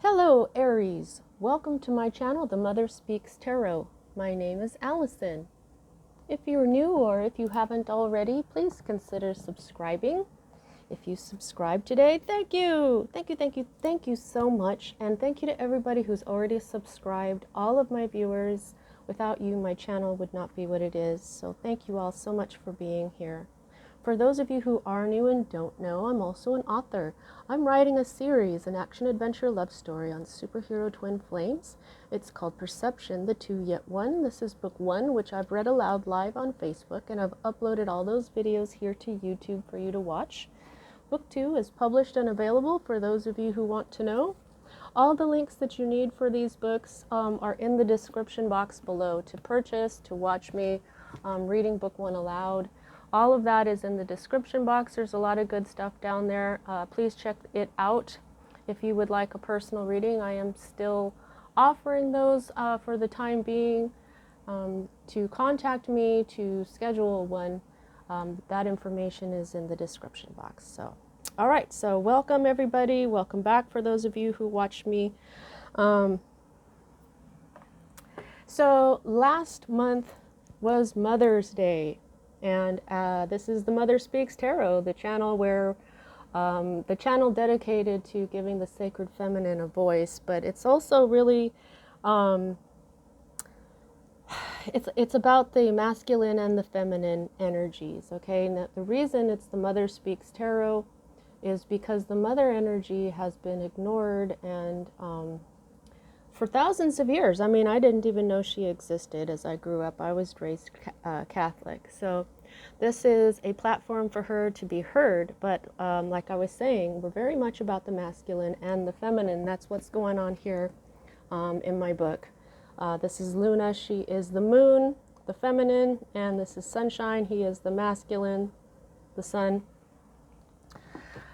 Hello, Aries. Welcome to my channel, The Mother Speaks Tarot. My name is Allison. If you're new or if you haven't already, please consider subscribing. If you subscribe today, thank you. Thank you so much. And thank you to everybody who's already subscribed, all of my viewers. Without you, my channel would not be what it is. So thank you all so much for being here. For those of you who are new and don't know, I'm also an author. I'm writing a series, an action-adventure love story on superhero twin flames. It's called Perception, the Two Yet One. This is book 1, which I've read aloud live on Facebook, and I've uploaded all those videos here to YouTube for you to watch. Book 2 is published and available for those of you who want to know. All the links that you need for these books are in the description box below to purchase, to watch me reading book 1 aloud. All of that is in the description box. There's a lot of good stuff down there. Please check it out. If you would like a personal reading, I am still offering those for the time being. To contact me, to schedule one, that information is in the description box. So, all right, so welcome everybody. Welcome back for those of you who watched me. So last month was Mother's Day. And this is the Mother Speaks Tarot, the channel where, the channel dedicated to giving the sacred feminine a voice, but it's also really, it's about the masculine and the feminine energies, okay? And the reason it's the Mother Speaks Tarot is because the mother energy has been ignored and, for thousands of years. I mean, I didn't even know she existed as I grew up. I was raised Catholic. So this is a platform for her to be heard. But like I was saying, we're very much about the masculine and the feminine. That's what's going on here in my book. This is Luna. She is the moon, the feminine. And this is Sunshine. He is the masculine, the sun.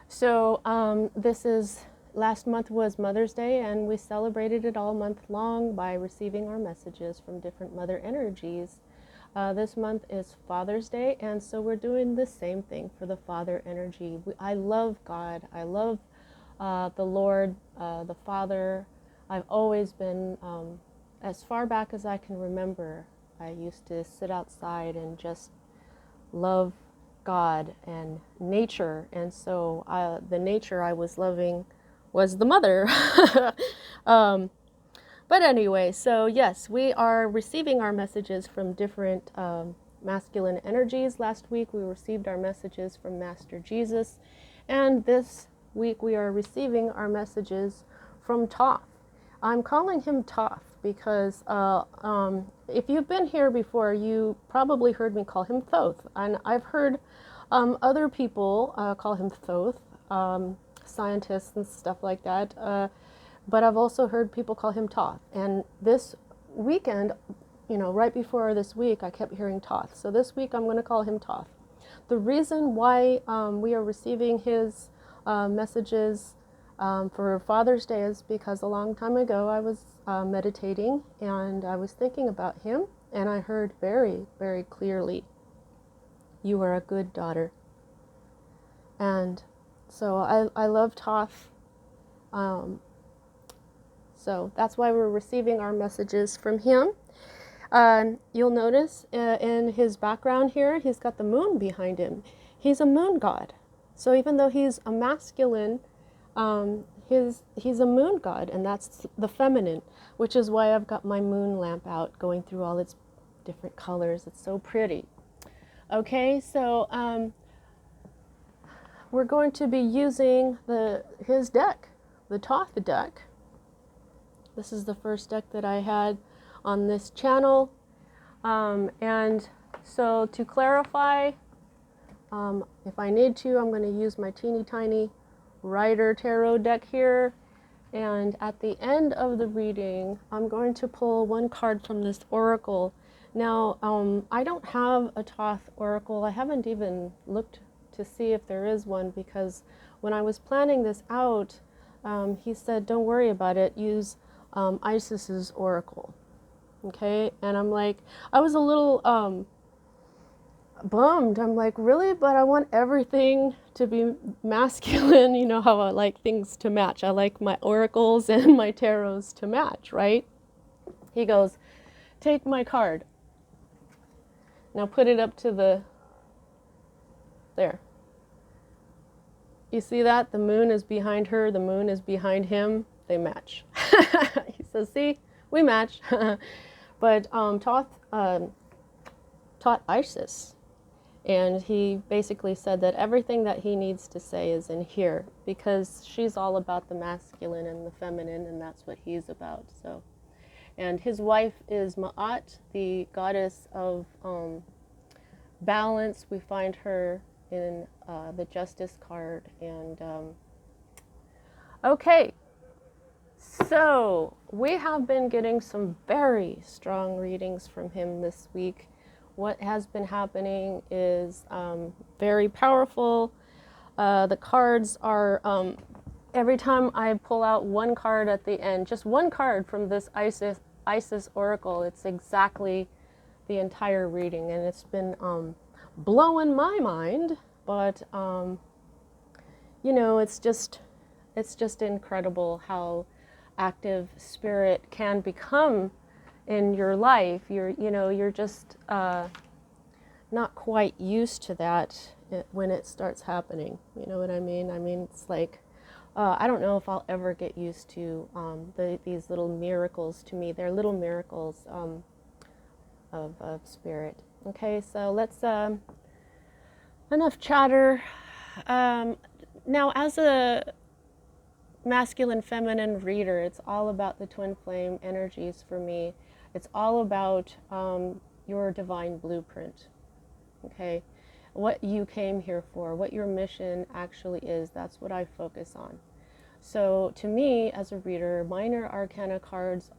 So this is... Last month was Mother's Day, and we celebrated it all month long by receiving our messages from different mother energies. This month is Father's Day, and so we're doing the same thing for the father energy. I love God. I love the Lord, the Father. I've always been, as far back as I can remember, I used to sit outside and just love God and nature. And so the nature I was loving was the mother. But anyway, so yes, we are receiving our messages from different masculine energies. Last week we received our messages from Master Jesus, and this week we are receiving our messages from Thoth. I'm calling him Thoth because if you've been here before, you probably heard me call him Thoth, and I've heard other people call him Thoth. Scientists and stuff like that, but I've also heard people call him Thoth. And this weekend, right before this week, I kept hearing Thoth. So this week I'm going to call him Thoth. The reason why we are receiving his messages for Father's Day is because a long time ago I was meditating and I was thinking about him, and I heard very, very clearly, "You are a good daughter." And so I love Thoth. So that's why we're receiving our messages from him. You'll notice in his background here, he's got the moon behind him. He's a moon god. So even though he's a masculine, he's a moon god, and that's the feminine, which is why I've got my moon lamp out going through all its different colors. It's so pretty. Okay, so we're going to be using his deck, the Thoth deck. This is the first deck that I had on this channel. And so to clarify, if I need to, I'm going to use my teeny tiny Rider Tarot deck here. And at the end of the reading, I'm going to pull one card from this oracle. Now, I don't have a Thoth oracle. I haven't even looked to see if there is one, because when I was planning this out, he said, don't worry about it, use Isis's oracle. Okay, and I'm like, I was a little bummed. I'm like, really? But I want everything to be masculine. You know how I like things to match. I like my oracles and my tarots to match, right? He goes, take my card. Now put it up to the, there. You see that? The moon is behind her, the moon is behind him. They match. He says, see, we match. But Thoth taught Isis. And he basically said that everything that he needs to say is in here, because she's all about the masculine and the feminine, and that's what he's about. So, and his wife is Ma'at, the goddess of balance. We find her in the Justice card. And okay, so we have been getting some very strong readings from him this week. What has been happening is very powerful. The cards are, every time I pull out one card at the end, just one card from this Isis oracle, it's exactly the entire reading. And it's been blowing my mind, but you know, it's just incredible how active spirit can become in your life. You're just not quite used to that when it starts happening. You know what I mean? I mean, it's like, I don't know if I'll ever get used to these little miracles. To me, they're little miracles of spirit. Okay, so let's, enough chatter. Now, as a masculine feminine reader, it's all about the twin flame energies for me. It's all about your divine blueprint. Okay, what you came here for, what your mission actually is. That's what I focus on. So to me, as a reader, minor arcana cards,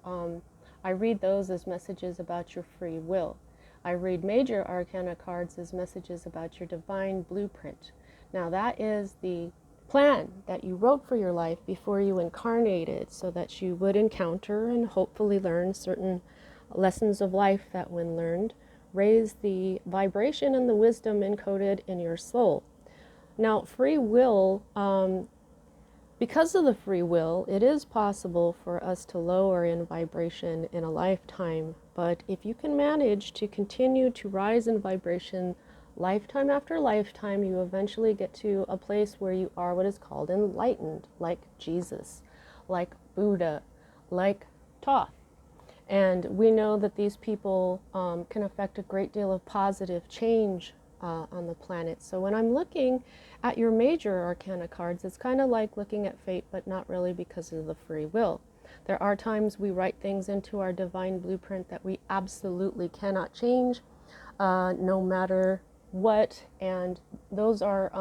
I read those as messages about your free will. I read major arcana cards as messages about your divine blueprint. Now that is the plan that you wrote for your life before you incarnated, so that you would encounter and hopefully learn certain lessons of life that, when learned, raise the vibration and the wisdom encoded in your soul. Now, free will, because of the free will, it is possible for us to lower in vibration in a lifetime. But if you can manage to continue to rise in vibration lifetime after lifetime, you eventually get to a place where you are what is called enlightened, like Jesus, like Buddha, like Thoth. And we know that these people can affect a great deal of positive change on the planet. So when I'm looking at your major arcana cards, it's kind of like looking at fate, but not really, because of the free will. There are times we write things into our divine blueprint that we absolutely cannot change, no matter what, and those are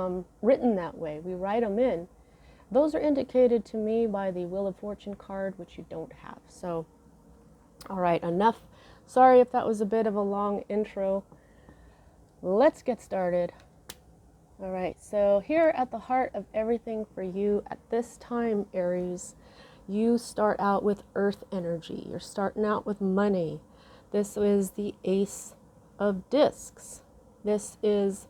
written that way. We write them in. Those are indicated to me by the Wheel of Fortune card, which you don't have. So, all right, enough. Sorry if that was a bit of a long intro. Let's get started. All right, so here at the heart of everything for you at this time, Aries, you start out with earth energy. You're starting out with money. This is the Ace of Discs. This is,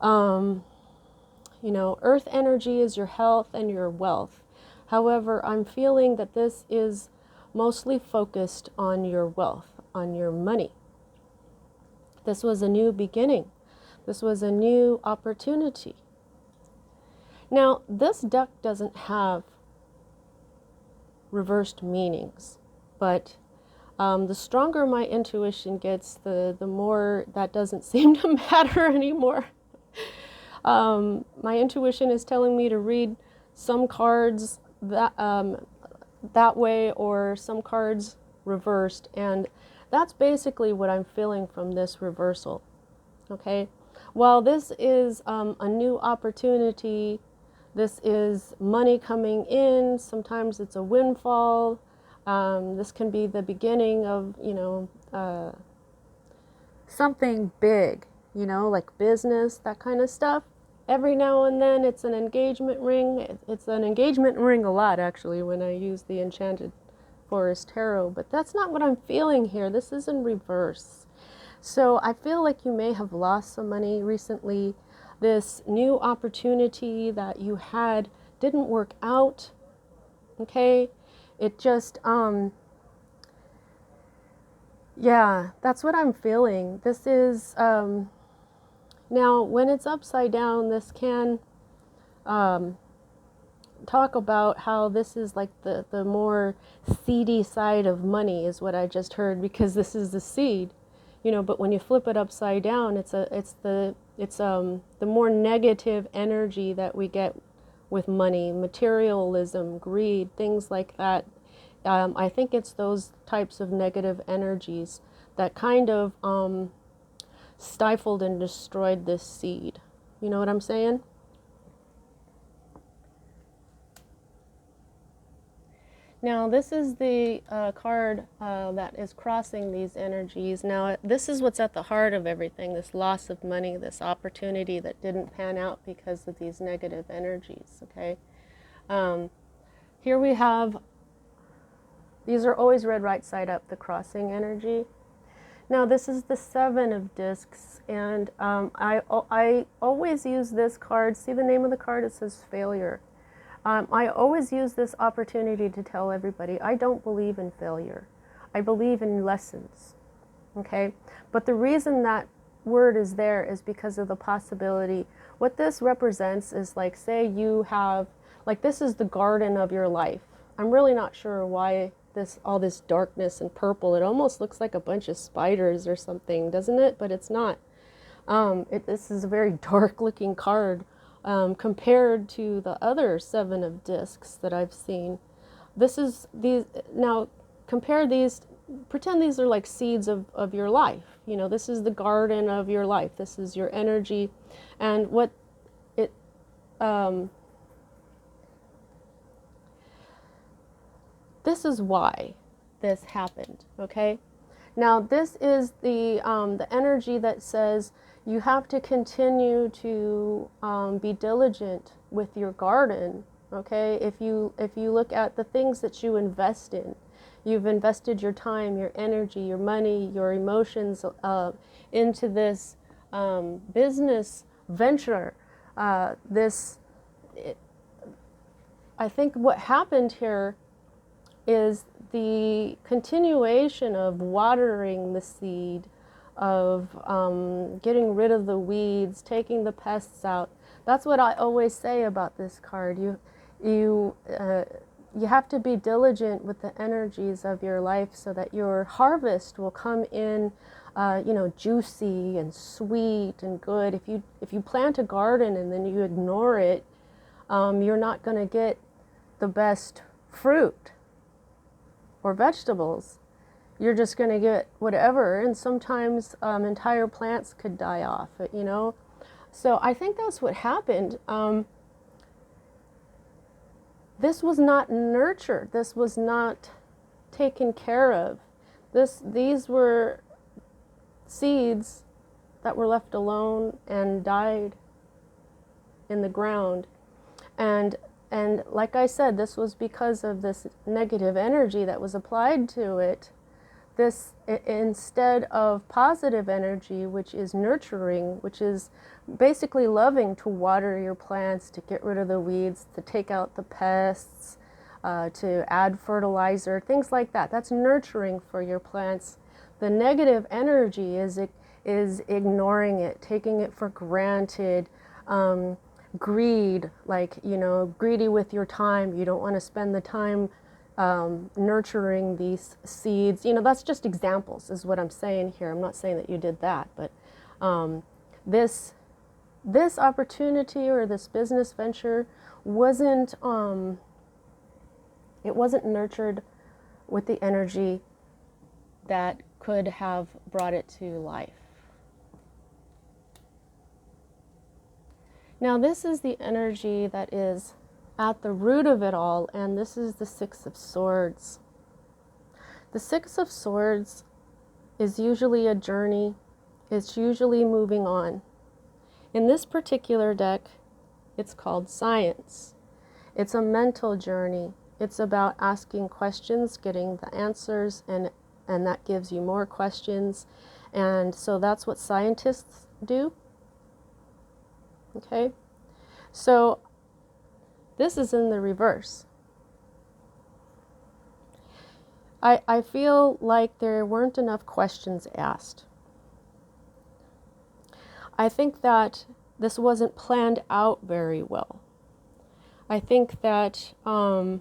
earth energy is your health and your wealth. However, I'm feeling that this is mostly focused on your wealth, on your money. This was a new beginning. This was a new opportunity. Now, this deck doesn't have reversed meanings, but the stronger my intuition gets, the more that doesn't seem to matter anymore. My intuition is telling me to read some cards that way, or some cards reversed, and that's basically what I'm feeling from this reversal. Okay, while this is a new opportunity, this is money coming in. Sometimes it's a windfall. This can be the beginning of, something big, like business, that kind of stuff. Every now and then it's an engagement ring. It's an engagement ring a lot, actually, when I use the Enchanted Forest Tarot. But that's not what I'm feeling here. This is in reverse. So I feel like you may have lost some money recently. This new opportunity that you had didn't work out. Okay? It just, yeah, that's what I'm feeling. This is, now when it's upside down, this can talk about how this is like the more seedy side of money is what I just heard, because this is the seed, you know, but when you flip it upside down, it's the more negative energy that we get with money, materialism, greed, things like that. I think it's those types of negative energies that kind of stifled and destroyed this seed. You know what I'm saying? Now, this is the card that is crossing these energies. Now, this is what's at the heart of everything, this loss of money, this opportunity that didn't pan out because of these negative energies, okay? Here we have, these are always read right side up, the crossing energy. Now, this is the 7 of discs, and I always use this card. See the name of the card? It says failure. I always use this opportunity to tell everybody, I don't believe in failure. I believe in lessons, okay? But the reason that word is there is because of the possibility. What this represents is, like, say you have, like, this is the garden of your life. I'm really not sure why all this darkness and purple. It almost looks like a bunch of spiders or something, doesn't it? But it's not. This is a very dark looking card. Compared to the other 7 of discs that I've seen. This is these, now compare these, pretend these are like seeds of your life. You know, this is the garden of your life. This is your energy. And what it, this is why this happened, okay? Now this is the energy that says, you have to continue to be diligent with your garden, okay? If you look at the things that you invest in, you've invested your time, your energy, your money, your emotions into this business venture. I think what happened here is the continuation of watering the seed, of getting rid of the weeds, taking the pests out. That's what I always say about this card. You have to be diligent with the energies of your life so that your harvest will come in, juicy and sweet and good. If you plant a garden and then you ignore it, you're not going to get the best fruit or vegetables. You're just going to get whatever, and sometimes entire plants could die off, you know. So I think that's what happened. This was not nurtured. This was not taken care of. These were seeds that were left alone and died in the ground. And like I said, this was because of this negative energy that was applied to it. This, instead of positive energy, which is nurturing, which is basically loving to water your plants, to get rid of the weeds, to take out the pests, to add fertilizer, things like that. That's nurturing for your plants. The negative energy is ignoring it, taking it for granted, greed, like, you know, greedy with your time. You don't want to spend the time nurturing these seeds. You know, that's just examples is what I'm saying here. I'm not saying that you did that, but this opportunity or this business venture wasn't it wasn't nurtured with the energy that could have brought it to life. Now this is the energy that is at the root of it all, and this is the 6 of Swords. The 6 of Swords is usually a journey. It's usually moving on. In this particular deck, it's called Science. It's a mental journey. It's about asking questions, getting the answers, and that gives you more questions. And so that's what scientists do. Okay, so this is in the reverse. I feel like there weren't enough questions asked. I think that this wasn't planned out very well. I think that, and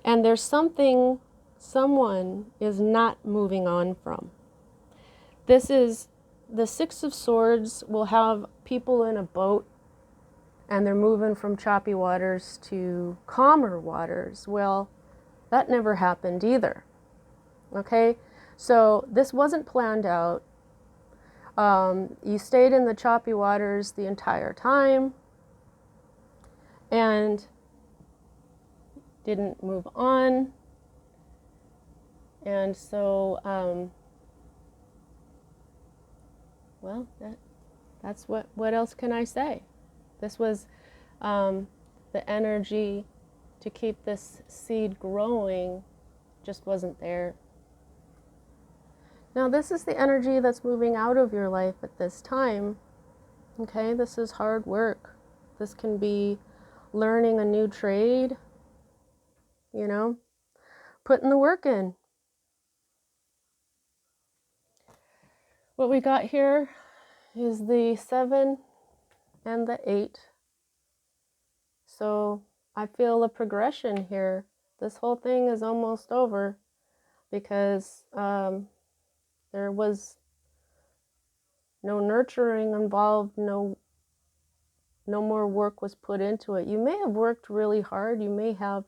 there's something someone is not moving on from. This is the Six of Swords will have people in a boat and they're moving from choppy waters to calmer waters. Well, that never happened either. Okay, so this wasn't planned out. You stayed in the choppy waters the entire time and didn't move on. And so, well, that's what else can I say? This was the energy to keep this seed growing just wasn't there. Now, this is the energy that's moving out of your life at this time. Okay, this is hard work. This can be learning a new trade, you know, putting the work in. What we got here is the 7 and the 8. So I feel a progression here. This whole thing is almost over because there was no nurturing involved, no more work was put into it. You may have worked really hard, you may have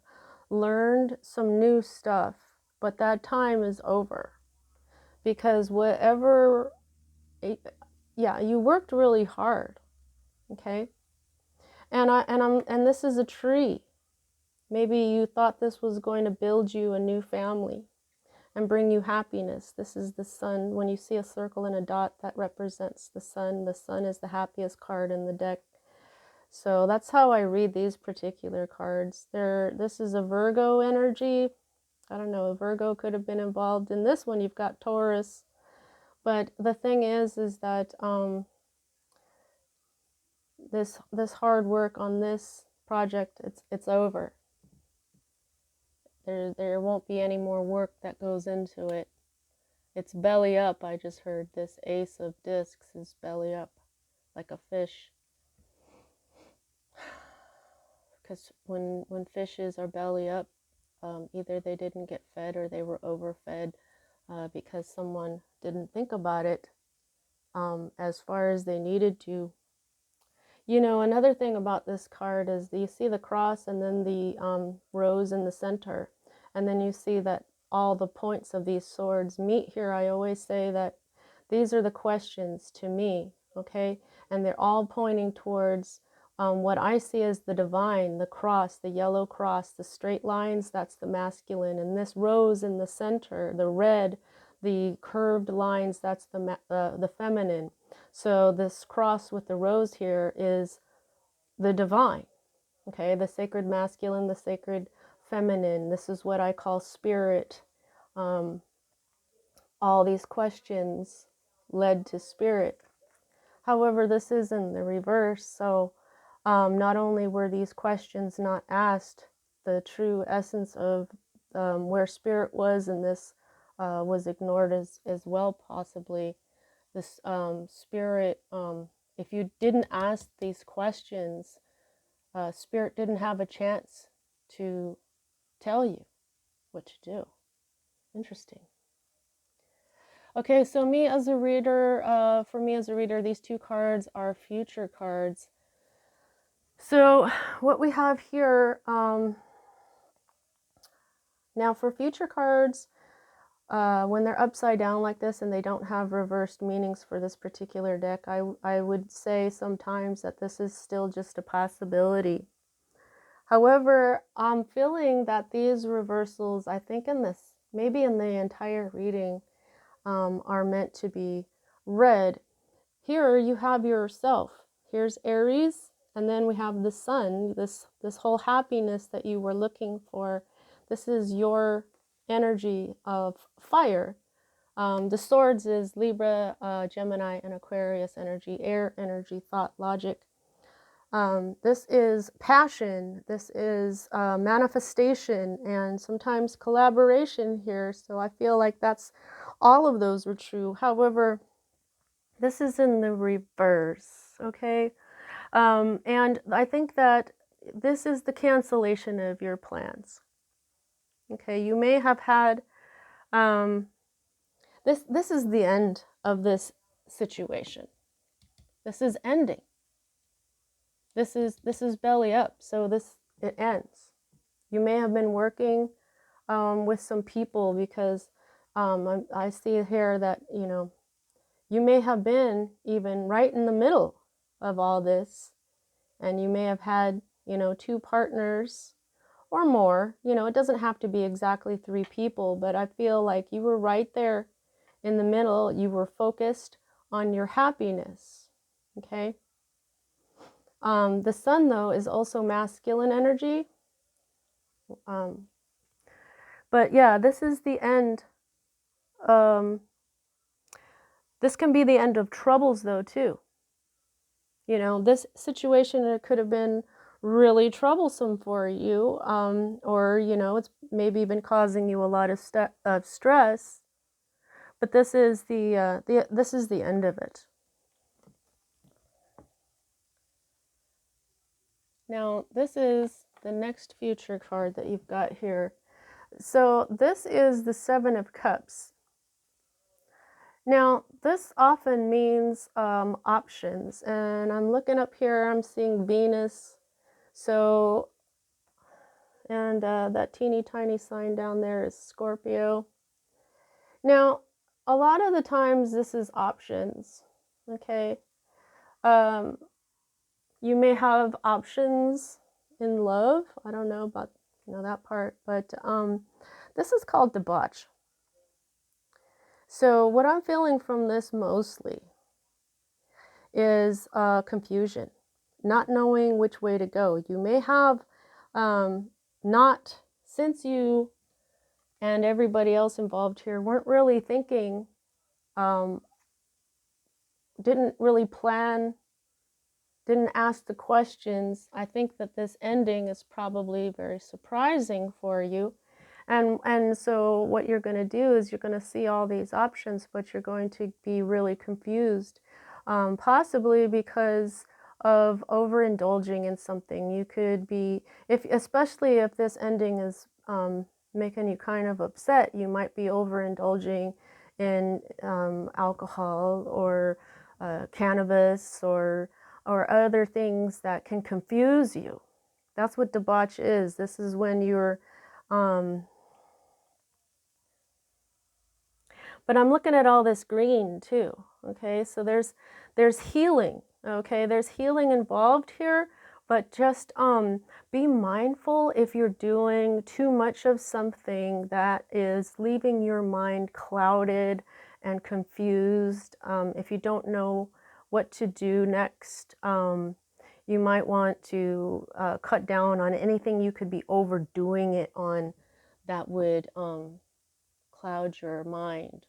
learned some new stuff, but that time is over. Because whatever, yeah, you worked really hard, okay? And this is a tree. Maybe you thought this was going to build you a new family and bring you happiness. This is the sun. When you see a circle and a dot, that represents the sun. The sun is the happiest card in the deck. So that's how I read these particular cards. This is a Virgo energy. I don't know, a Virgo could have been involved in this one. You've got Taurus. But the thing is that this hard work on this project, it's over. There won't be any more work that goes into it. It's belly up. I just heard this Ace of Discs is belly up, like a fish. Because when fishes are belly up, either they didn't get fed or they were overfed because someone didn't think about it as far as they needed to. You know, another thing about this card is you see the cross and then the rose in the center. And then you see that all the points of these swords meet here. I always say that these are the questions to me, okay? And they're all pointing towards what I see as the divine, the cross, the yellow cross, the straight lines, that's the masculine. And this rose in the center, the red, the curved lines, that's the feminine. So this cross with the rose here is the divine, okay? The sacred masculine, the sacred feminine. This is what I call spirit. All these questions led to spirit. However, this is in the reverse. So not only were these questions not asked, the true essence of where spirit was, and this was ignored as well, possibly. This spirit, if you didn't ask these questions, spirit didn't have a chance to tell you what to do. Interesting. Okay, so for me as a reader, these two cards are future cards. So what we have here, now for future cards, when they're upside down like this and they don't have reversed meanings for this particular deck, I would say sometimes that this is still just a possibility. However, I'm feeling that these reversals, I think maybe in the entire reading, are meant to be read. Here you have yourself. Here's Aries, and then we have the sun, this whole happiness that you were looking for. This is your energy of fire, The swords is Libra, Gemini, and Aquarius energy, air energy, thought, logic. This is passion. This is manifestation and sometimes collaboration here. So I feel like that's all of those were true. However, this is in the reverse, okay? And I think that this is the cancellation of your plans. Okay, you may have had this is the end of this situation. This is ending. This is belly up. So it ends. You may have been working with some people because I see here that, you know, you may have been even right in the middle of all this, and you may have had, you know, 2 partners or more. You know, it doesn't have to be exactly 3 people, but I feel like you were right there in the middle. You were focused on your happiness, okay? The sun, though, is also masculine energy. But yeah, this is the end. This can be the end of troubles, though, too. You know, this situation, it could have been really troublesome for you, or, you know, it's maybe been causing you a lot of stress. But this is this is the end of it. Now, this is the next future card that you've got here. So this is the 7 of Cups. Now, this often means options, and I'm looking up here, I'm seeing Venus. So, and that teeny tiny sign down there is Scorpio. Now, a lot of the times this is options, okay? You may have options in love. I don't know about, you know, that part, but this is called debauch. So what I'm feeling from this mostly is confusion, not knowing which way to go. You may have not, since you and everybody else involved here weren't really thinking, didn't really plan, didn't ask the questions. I think that this ending is probably very surprising for you. And so what you're going to do is you're going to see all these options, but you're going to be really confused, possibly because of overindulging in something. You could be, especially if this ending is making you kind of upset, you might be overindulging in alcohol or cannabis or other things that can confuse you. That's what debauch is. This is when you're but I'm looking at all this green too, okay? So there's healing, okay? There's healing involved here, but just be mindful if you're doing too much of something that is leaving your mind clouded and confused. If you don't know what to do next, you might want to cut down on anything you could be overdoing it on that would cloud your mind.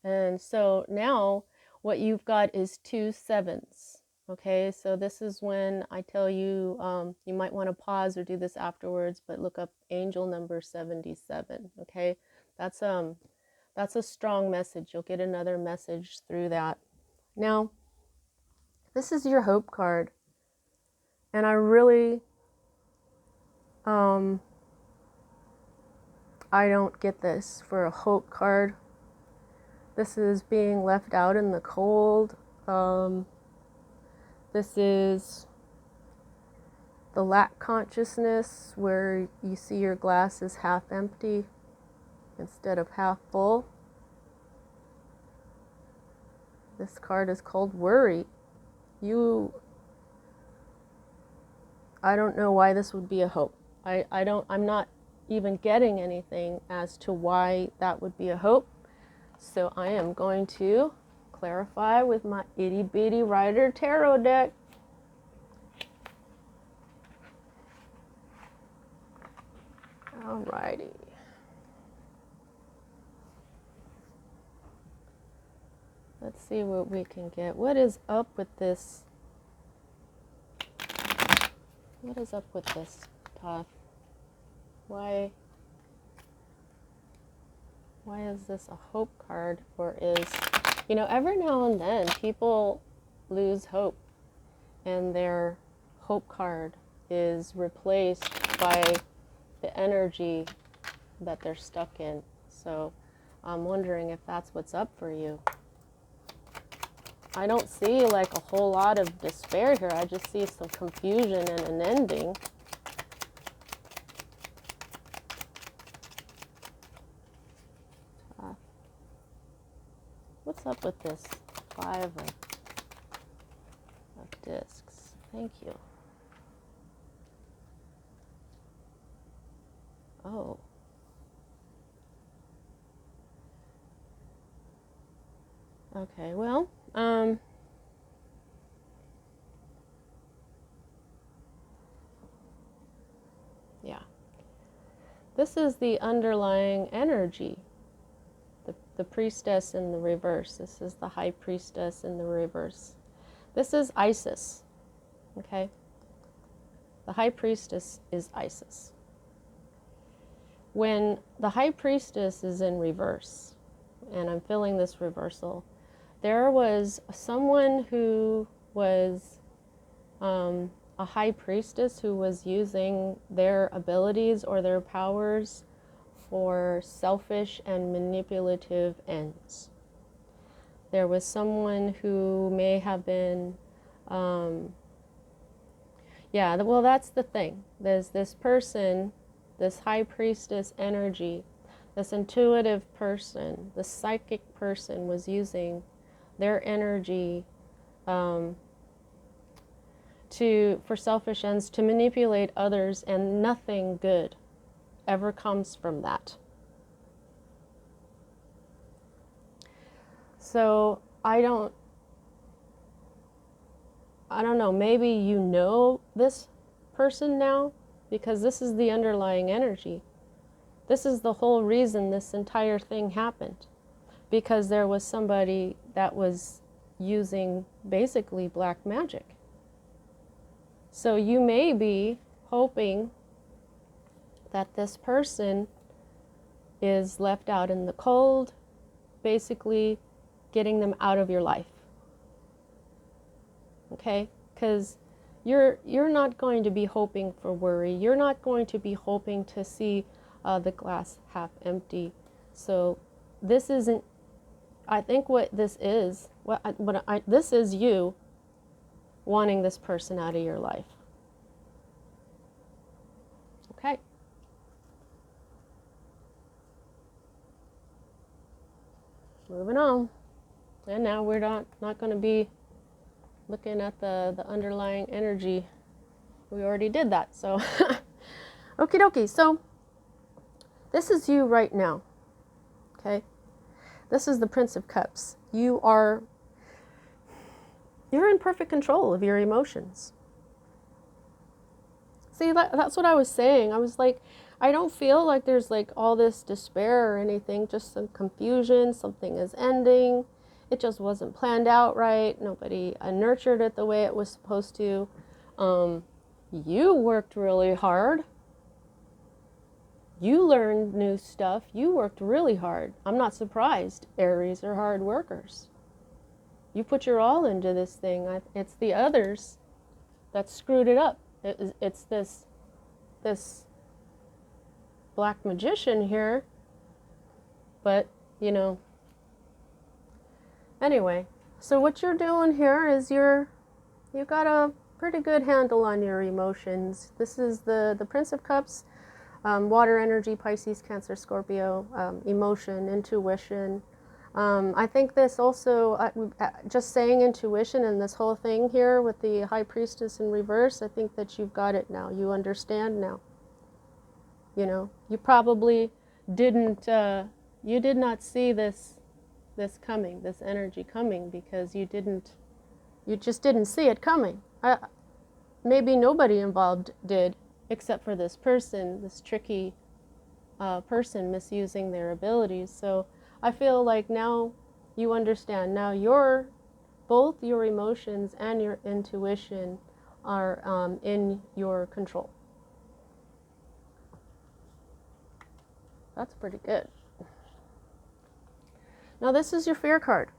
And so now what you've got is 2 7s. Okay, so this is when I tell you, you might want to pause or do this afterwards, but look up angel number 77. Okay, that's a strong message. You'll get another message through that. Now, this is your hope card, and I really, I don't get this for a hope card. This is being left out in the cold. This is the lack consciousness, where you see your glass is half empty instead of half full. This card is called worry. I don't know why this would be a hope. I'm not even getting anything as to why that would be a hope. So I am going to clarify with my itty bitty Rider Tarot deck. Alrighty. Let's see what we can get. What is up with this? What is up with this, Thoth? Why is this a hope card? Or is, you know, every now and then people lose hope and their hope card is replaced by the energy that they're stuck in. So I'm wondering if that's what's up for you. I don't see like a whole lot of despair here. I just see some confusion and an ending. What's up with this 5 of discs? Thank you. Oh. Okay, well, yeah. This is the underlying energy. The priestess in the reverse. This is the high priestess in the reverse. This is Isis, okay? The high priestess is Isis. When the high priestess is in reverse, and I'm feeling this reversal, there was someone who was a high priestess who was using their abilities or their powers for selfish and manipulative ends. There was someone who may have been, yeah, well, that's the thing. There's this person, this high priestess energy, this intuitive person, the psychic person was using their energy for selfish ends, to manipulate others, and nothing good ever comes from that. So I don't know, maybe you know this person now, because this is the underlying energy. This is the whole reason this entire thing happened, because there was somebody that was using basically black magic. So you may be hoping that this person is left out in the cold, basically getting them out of your life. Okay? Because you're not going to be hoping for worry. You're not going to be hoping to see the glass half empty. So this isn't, I think what this is, this is you wanting this person out of your life. Okay. Moving on. And now we're not going to be looking at the underlying energy. We already did that. So, okie dokie. So, this is you right now. Okay? This is the Prince of Cups. You're in perfect control of your emotions. See, that's what I was saying. I was like, I don't feel like there's like all this despair or anything, just some confusion, something is ending. It just wasn't planned out right. Nobody nurtured it the way it was supposed to. You worked really hard. You learned new stuff. You worked really hard. I'm not surprised. Aries are hard workers. You put your all into this thing. It's the others that screwed it up. It's this black magician here. But, you know, anyway, so what you're doing here is you've got a pretty good handle on your emotions. This is the Prince of Cups, water energy, Pisces, Cancer, Scorpio, emotion, intuition. I think this also, just saying intuition and this whole thing here with the High Priestess in reverse, I think that you've got it now. You understand now. You know, you probably didn't, you did not see this coming, this energy coming, because you just didn't see it coming. Maybe nobody involved did, except for this person, this tricky person misusing their abilities. So I feel like now You understand. Now both your emotions and your intuition are in your control. That's pretty good. Now this is your fear card.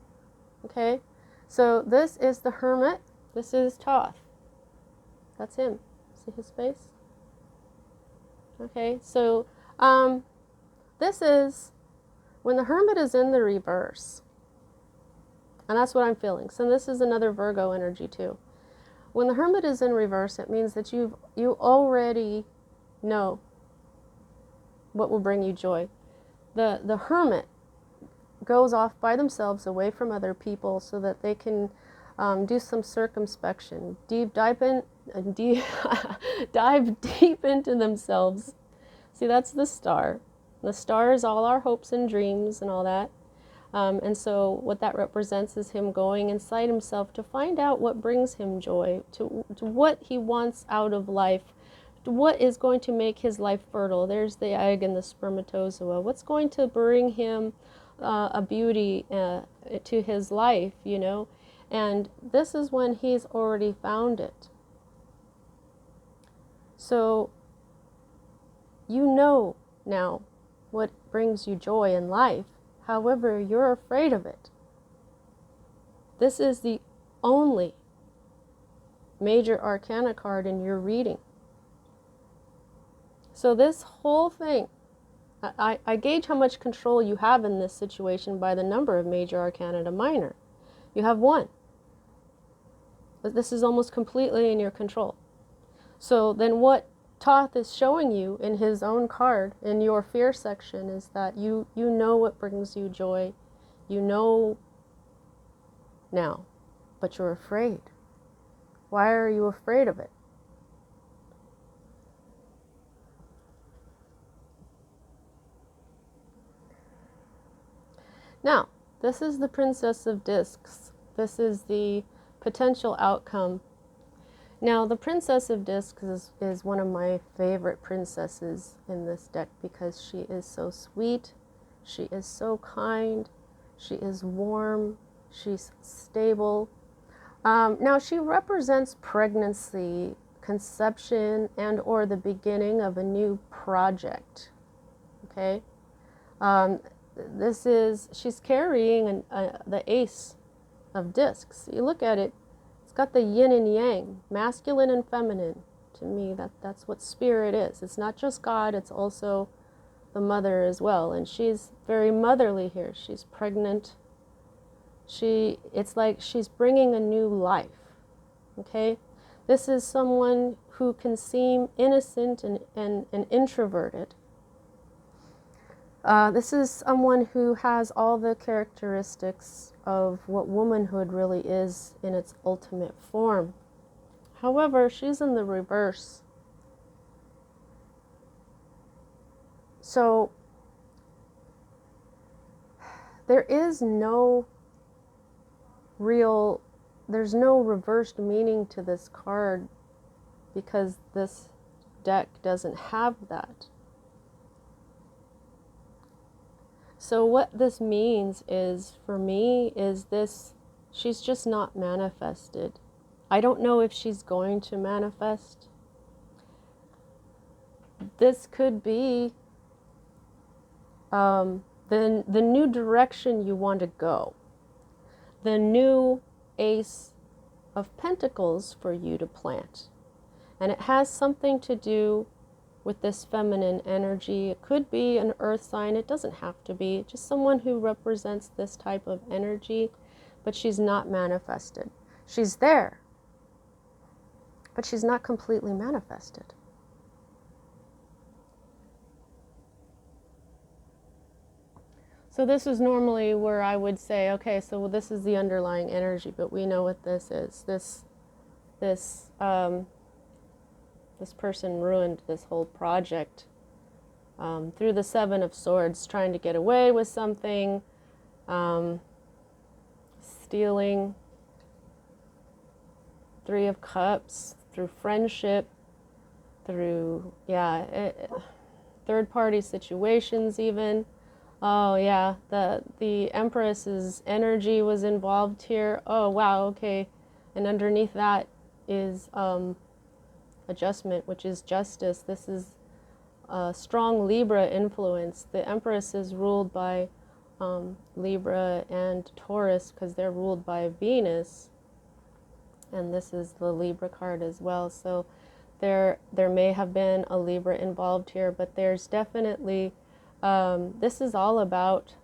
Okay? So this is the Hermit. This is Thoth. That's him. See his face? Okay, so this is when the Hermit is in the reverse. And that's what I'm feeling. So this is another Virgo energy too. When the Hermit is in reverse, it means that you already know what will bring you joy. The Hermit goes off by themselves away from other people so that they can do some circumspection, dive deep into themselves. See, that's the star. The star is all our hopes and dreams and all that. And so what that represents is him going inside himself to find out what brings him joy, to what he wants out of life, to what is going to make his life fertile. There's the egg and the spermatozoa. What's going to bring him a beauty to his life, you know? And this is when he's already found it. So you know now what brings you joy in life. However, you're afraid of it. This is the only major arcana card in your reading. So this whole thing, I gauge how much control you have in this situation by the number of major arcana to minor. You have one. But this is almost completely in your control. So then what Thoth is showing you in his own card in your fear section is that you know what brings you joy. You know now, but you're afraid. Why are you afraid of it? Now, this is the Princess of Discs. This is the potential outcome. Now, the Princess of Discs is one of my favorite princesses in this deck because she is so sweet, she is so kind, she is warm, she's stable. Now, she represents pregnancy, conception, and or the beginning of a new project. Okay? She's carrying the Ace of Discs. You look at it, it's got the yin and yang, masculine and feminine. To me, that's what spirit is. It's not just God, it's also the mother as well. And she's very motherly here. She's pregnant. It's like she's bringing a new life. Okay? This is someone who can seem innocent and introverted. This is someone who has all the characteristics of what womanhood really is in its ultimate form. However, she's in the reverse. So there's no reversed meaning to this card because this deck doesn't have that. So what this means is, for me, is this, she's just not manifested. I don't know if she's going to manifest. This could be the new direction you want to go. The new Ace of Pentacles for you to plant. And it has something to do with this feminine energy. It could be an earth sign. It doesn't have to be. Just someone who represents this type of energy, but she's not manifested. She's there, but she's not completely manifested. So this is normally where I would say, okay, so this is the underlying energy, but we know what this is. This person ruined this whole project through the Seven of Swords, trying to get away with something, stealing, Three of Cups, through friendship, through, third-party situations even. Oh yeah, the Empress's energy was involved here. Oh wow, okay. And underneath that is adjustment, which is justice. This is a strong Libra influence. The Empress is ruled by Libra and Taurus because they're ruled by Venus, and this is the Libra card as well. So there may have been a Libra involved here, but there's definitely this is all about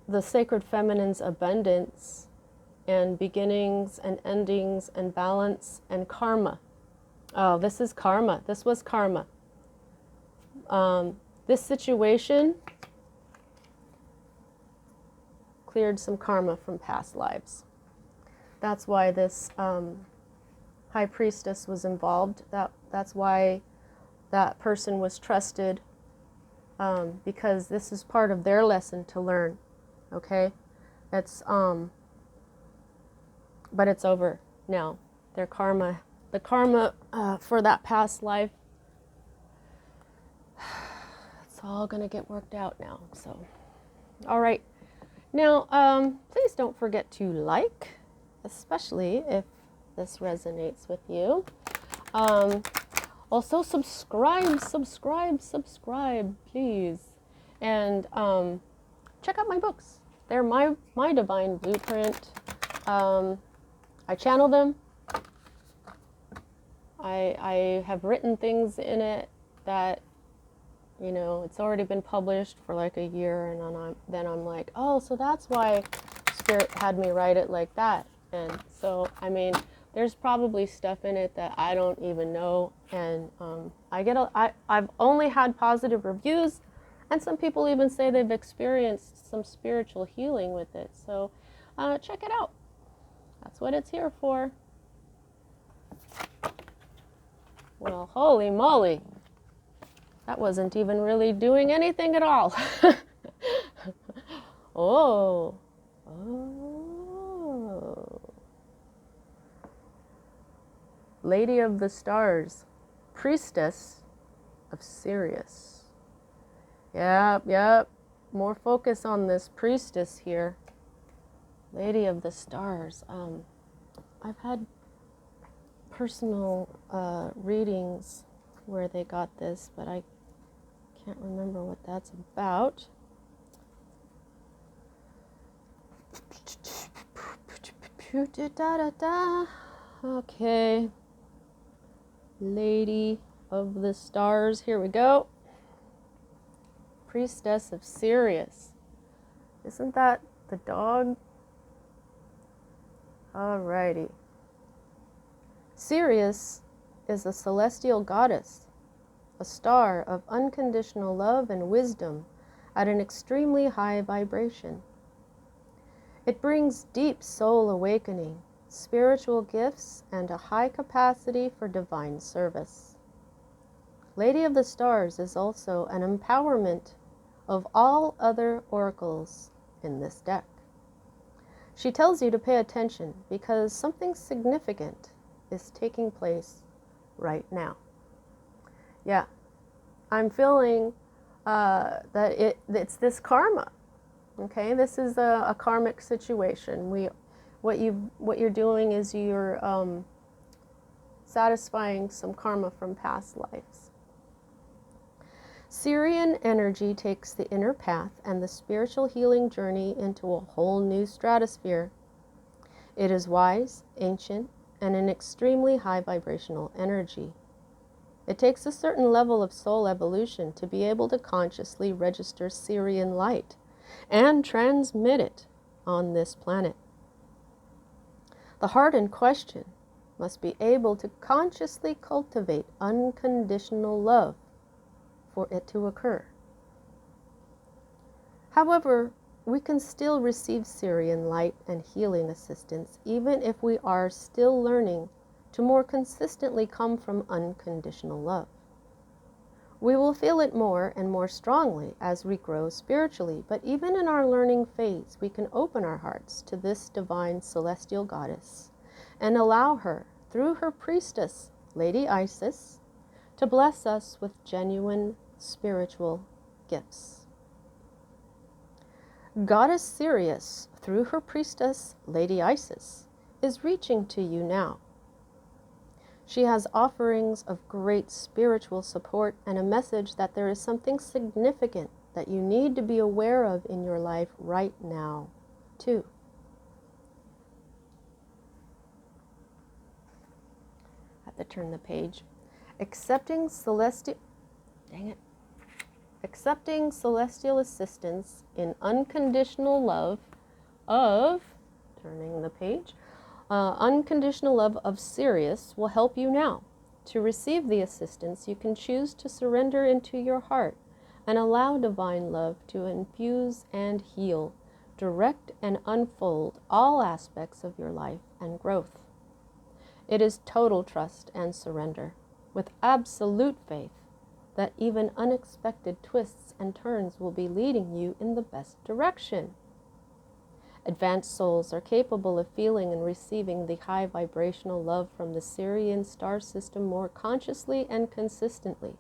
the sacred feminine's abundance and beginnings and endings and balance and karma. Oh, this is karma. This was karma. This situation cleared some karma from past lives. That's why this high priestess was involved. That's why that person was trusted, because this is part of their lesson to learn. Okay, it's but it's over now. Their karma, the karma for that past life, it's all gonna get worked out now. So, all right. Now, please don't forget to like, especially if this resonates with you. Also, subscribe, please. And check out my books. They're my divine blueprint. I channel them. I have written things in it that, you know, it's already been published for like a year, and then I'm like, oh, so that's why Spirit had me write it like that. And so, I mean, there's probably stuff in it that I don't even know, and I've only had positive reviews, and some people even say they've experienced some spiritual healing with it. So check it out. That's what it's here for. Well, holy moly. That wasn't even really doing anything at all. Oh. Lady of the Stars, Priestess of Sirius. Yep. More focus on this priestess here. Lady of the Stars. I've had personal readings where they got this, but I can't remember what that's about. Okay. Lady of the Stars. Here we go. Priestess of Sirius. Isn't that the dog? Alrighty. Sirius is a celestial goddess, a star of unconditional love and wisdom at an extremely high vibration. It brings deep soul awakening, spiritual gifts, and a high capacity for divine service. Lady of the Stars is also an empowerment of all other oracles in this deck. She tells you to pay attention because something significant is taking place right now. Yeah, I'm feeling that it's this karma. Okay, this is a karmic situation. What you're doing is you're satisfying some karma from past lives. Sirian energy takes the inner path and the spiritual healing journey into a whole new stratosphere. It is wise, ancient, and an extremely high vibrational energy. It takes a certain level of soul evolution to be able to consciously register Sirian light and transmit it on this planet. The heart in question must be able to consciously cultivate unconditional love for it to occur. However, we can still receive Sirian light and healing assistance even if we are still learning to more consistently come from unconditional love. We will feel it more and more strongly as we grow spiritually, but even in our learning phase, we can open our hearts to this divine celestial goddess and allow her, through her priestess, Lady Isis, to bless us with genuine spiritual gifts. Goddess Sirius, through her priestess, Lady Isis, is reaching to you now. She has offerings of great spiritual support and a message that there is something significant that you need to be aware of in your life right now, too. I have to turn the page. Accepting celestial assistance in unconditional love of, turning the page, unconditional love of Sirius will help you now. To receive the assistance, you can choose to surrender into your heart and allow divine love to infuse and heal, direct and unfold all aspects of your life and growth. It is total trust and surrender, with absolute faith that even unexpected twists and turns will be leading you in the best direction. Advanced souls are capable of feeling and receiving the high vibrational love from the Sirian star system more consciously and consistently.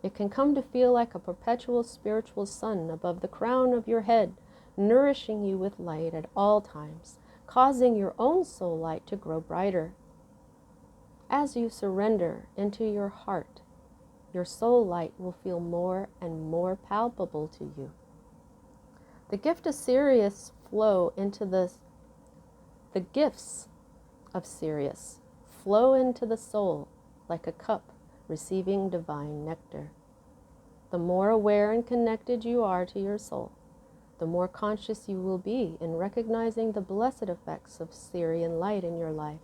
It can come to feel like a perpetual spiritual sun above the crown of your head, nourishing you with light at all times, causing your own soul light to grow brighter. As you surrender into your heart, your soul light will feel more and more palpable to you. The gift of Sirius flow into the gifts of Sirius flow into the soul like a cup receiving divine nectar. The more aware and connected you are to your soul, the more conscious you will be in recognizing the blessed effects of Sirian light in your life.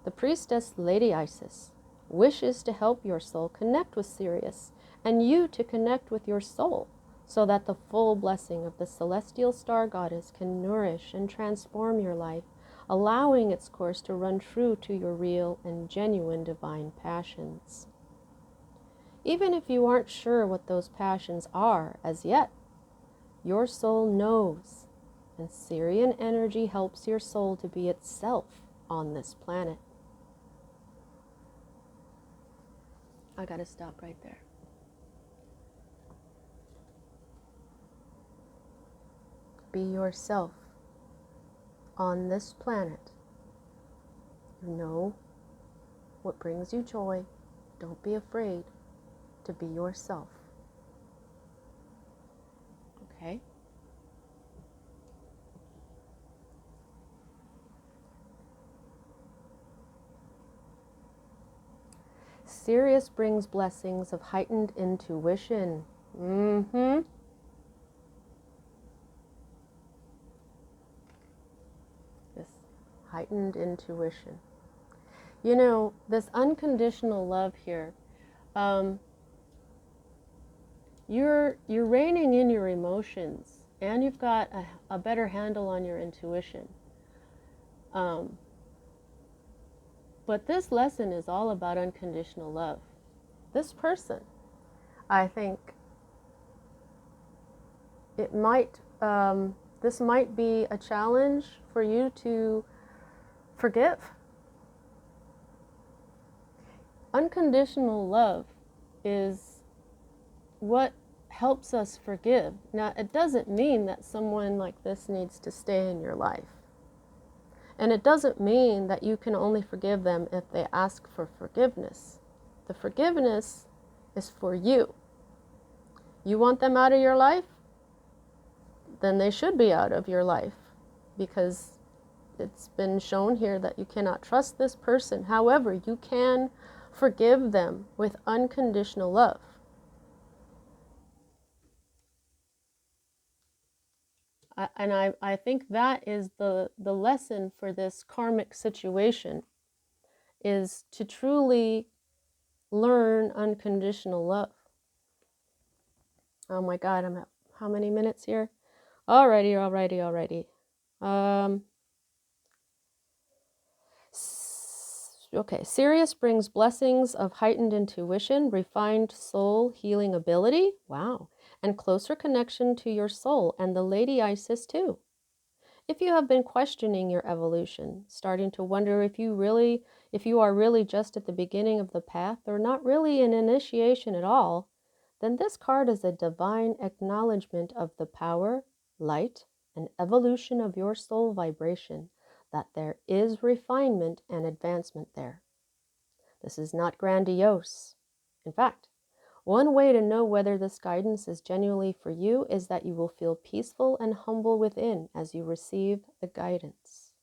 The priestess Lady Isis wishes to help your soul connect with Sirius and you to connect with your soul, so that the full blessing of the celestial star goddess can nourish and transform your life, allowing its course to run true to your real and genuine divine passions. Even if you aren't sure what those passions are as yet, your soul knows, and Sirian energy helps your soul to be itself on this planet. I gotta stop right there. Be yourself on this planet. You know what brings you joy. Don't be afraid to be yourself. Okay? Sirius brings blessings of heightened intuition. This heightened intuition. You know, this unconditional love here, you're reining in your emotions, and you've got a better handle on your intuition. But this lesson is all about unconditional love. This person, I think, it might, this might be a challenge for you to forgive. Unconditional love is what helps us forgive. Now, it doesn't mean that someone like this needs to stay in your life. And it doesn't mean that you can only forgive them if they ask for forgiveness. The forgiveness is for you. You want them out of your life? Then they should be out of your life, because it's been shown here that you cannot trust this person. However, you can forgive them with unconditional love. I think that is the lesson for this karmic situation, is to truly learn unconditional love. Oh my God, I'm at how many minutes here? Alrighty. Okay, Sirius brings blessings of heightened intuition, refined soul healing ability, wow, and closer connection to your soul and the Lady Isis too. If you have been questioning your evolution, starting to wonder if you are really just at the beginning of the path or not really an initiation at all, then this card is a divine acknowledgement of the power, light, and evolution of your soul vibration, that there is refinement and advancement there. This is not grandiose. In fact, one way to know whether this guidance is genuinely for you is that you will feel peaceful and humble within as you receive the guidance.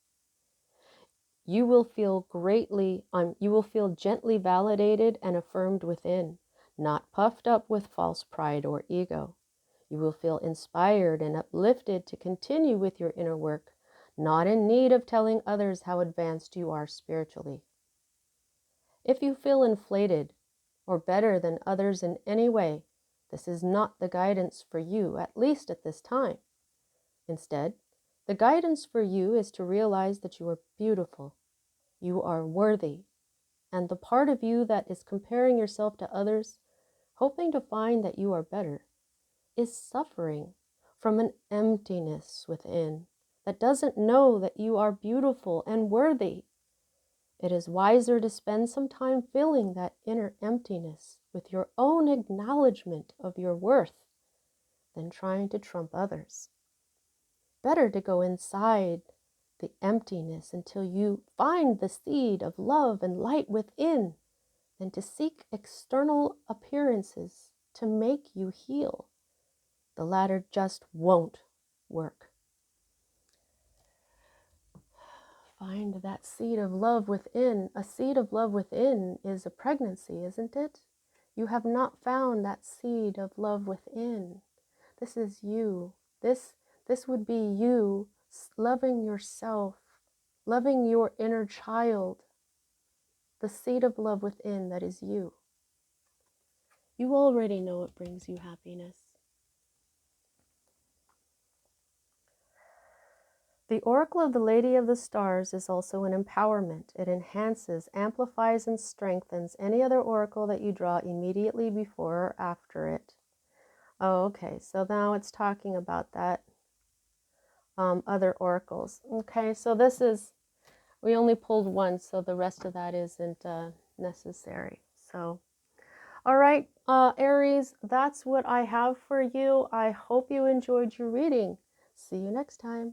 You will feel gently validated and affirmed within, not puffed up with false pride or ego. You will feel inspired and uplifted to continue with your inner work, not in need of telling others how advanced you are spiritually. If you feel inflated or better than others in any way, this is not the guidance for you, at least at this time. Instead, the guidance for you is to realize that you are beautiful, you are worthy, and the part of you that is comparing yourself to others, hoping to find that you are better, is suffering from an emptiness within that doesn't know that you are beautiful and worthy. It is wiser to spend some time filling that inner emptiness with your own acknowledgement of your worth than trying to trump others. Better to go inside the emptiness until you find the seed of love and light within than to seek external appearances to make you heal. The latter just won't work. Find that seed of love within. A seed of love within is a pregnancy, isn't it? You have not found that seed of love within. This is you. This would be you loving yourself, loving your inner child, the seed of love within that is you. You already know it brings you happiness. The Oracle of the Lady of the Stars is also an empowerment. It enhances, amplifies, and strengthens any other oracle that you draw immediately before or after it. Oh, okay, so now it's talking about that other oracles. Okay, so this is, we only pulled one, so the rest of that isn't necessary. So, all right, Aries, that's what I have for you. I hope you enjoyed your reading. See you next time.